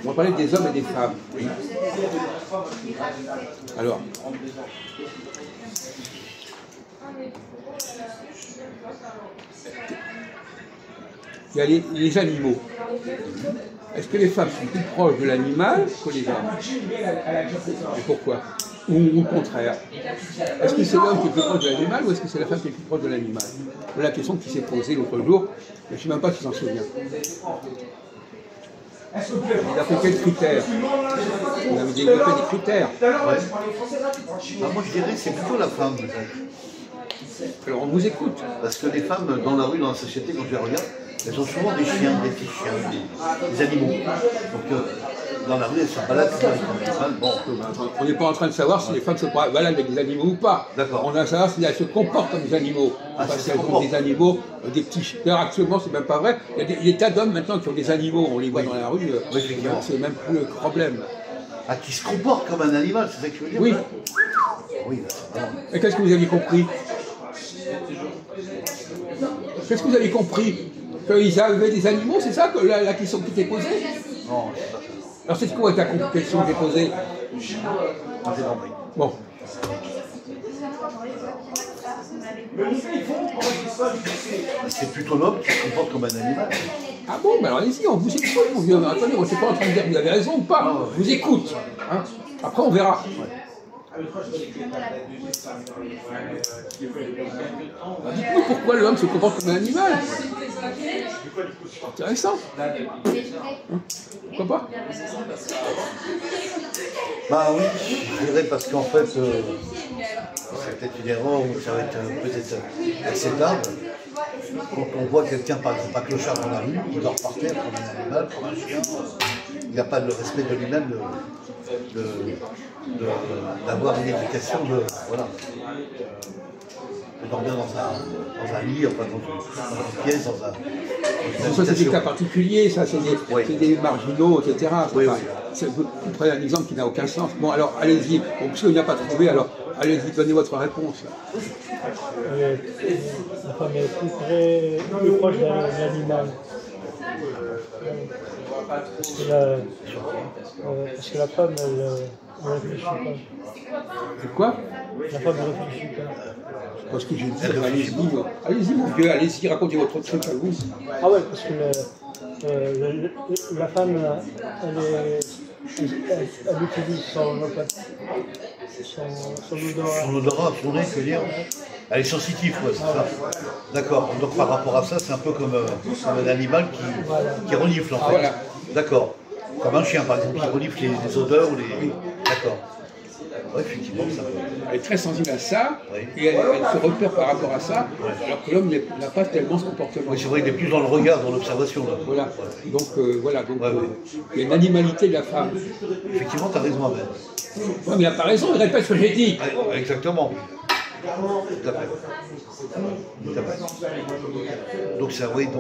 On va parler des hommes et des femmes. Oui. Alors, il y a les animaux. Est-ce que les femmes sont plus proches de l'animal que les hommes? Et pourquoi? Ou le contraire? Est-ce que c'est l'homme qui est plus proche de l'animal ou est-ce que c'est la femme qui est plus proche de l'animal? Voilà la question qui s'est posée l'autre jour, mais je ne sais même pas si s'en souvient. D'après quels critères? On avait développé des critères. Ouais. Ah, moi je dirais que c'est plutôt la femme. Alors on vous écoute. Parce que les femmes dans la rue, dans la société, quand je les regarde, elles ont souvent des chiens, des petits chiens, des animaux. Donc dans la rue, elles se baladent avec un animal. Bon, on n'est pas en train de savoir si les femmes se baladent avec des animaux ou pas. D'accord. On a à savoir si elles se comportent comme des animaux. Parce qu'elles ont des animaux, des petits chiens. D'ailleurs, actuellement, c'est même pas vrai. Il y a des tas d'hommes maintenant qui ont des animaux. On les voit dans la rue. C'est même plus le problème. Ah, qui se comportent comme un animal, c'est ça que tu veux dire? Oui. Oui, et qu'est-ce que vous avez compris? Qu'est-ce que vous avez compris? Qu'ils avaient des animaux, c'est ça que la question qui t'est posée? Non, c'est pas ça. Alors c'est quoi ta question qui est posée? Bon. C'est plutôt l'homme qui se comporte comme un animal. Ah bon, ben alors allez-y, on vous écoute, mon vieux. Attendez, on ne s'est pas en train de dire que vous avez raison ou pas. Je vous écoute. Hein. Après, on verra. Dites-nous pourquoi l'homme se comporte comme un animal. Intéressant. Pourquoi pas? Bah oui, je dirais parce qu'en fait, c'est peut-être une erreur ou ça va être peut-être acceptable. Quand on voit quelqu'un, par exemple, un clochard dans la rue, il dort par terre comme un animal, comme un chien, il n'a pas le respect de lui-même d'avoir une éducation voilà, de dormir dans un lit, enfin dans une pièce, dans un... Ça, c'est des cas particuliers, ça, c'est des marginaux, etc. Oui, enfin, oui. Vous prenez un exemple qui n'a aucun sens. Bon, alors, allez-y. Bon, parce qu'il n'y a pas trouvé, alors, allez-y, donnez votre réponse. La femme est plus proche de l'animal. Parce que la femme, elle ne réfléchit pas. C'est quoi? La femme ne réfléchit pas. Parce que j'ai dit, allez-y, mon vieux, allez-y, racontez votre truc à vous. Ah ouais, parce que la femme, elle utilise son odorat. Son odorat, son nez, je veux dire. Elle est sensitive, quoi, c'est ça. D'accord. Donc par rapport à ça, c'est un peu comme un animal qui renifle, en fait. Voilà. D'accord. Comme un chien, par exemple, qui renifle les odeurs ou les... D'accord. Oui, effectivement, ça... Elle est très sensible à ça, oui. Et elle se repère par rapport à ça, alors que l'homme n'a pas tellement ce comportement. Oui, c'est vrai, il est plus dans le regard, dans l'observation. Voilà. Donc, il y a une animalité de la femme. Effectivement, tu as raison, Ahmed. Non, mais il n'a pas raison, il répète ce que j'ai dit. Ouais, exactement. Tout à fait. Tout à fait. Donc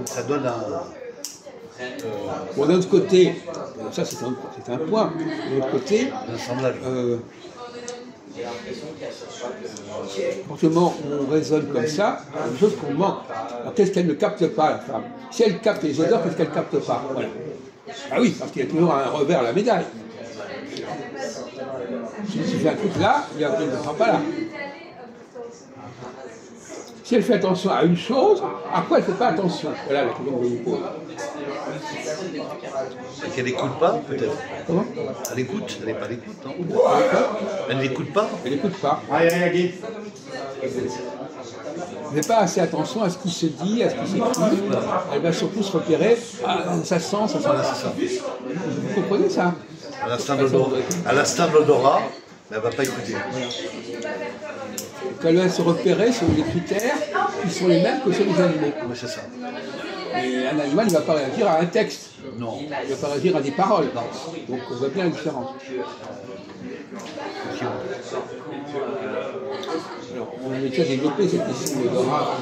ça donne un... Bon, d'un autre côté, ça c'est un point, d'un autre côté, forcément on raisonne comme ça, une chose qu'on manque. Alors qu'est-ce qu'elle ne capte pas, la femme? Si elle capte les odeurs, qu'est-ce qu'elle ne capte pas? Voilà. Ah oui, parce qu'il y a toujours un revers à la médaille. Si elle fait un truc là, il ne sera pas là. Si elle fait attention à une chose, à quoi elle ne fait pas attention? Voilà la question que je vous pose. Qu'elle n'écoute pas, peut-être. Comment? Elle écoute, elle n'est pas à l'écoute, non? Elle n'écoute pas? Elle n'écoute pas. Elle ne fait pas assez attention à ce qui se dit, à ce qui s'écrit. Elle va surtout se repérer. Ah, ça sent, ça sent. Voilà, c'est ça. Vous comprenez ça? À l'instant de l'odorat, elle ne va pas écouter. Voilà. Elle va se repérer sur des critères qui sont les mêmes que ceux des animaux. Oui, c'est ça. Et un animal ne va pas réagir à un texte. Non. Il ne va pas réagir à des paroles. Donc on voit bien la différence. Alors, on avait déjà développé cette question de l'odorat.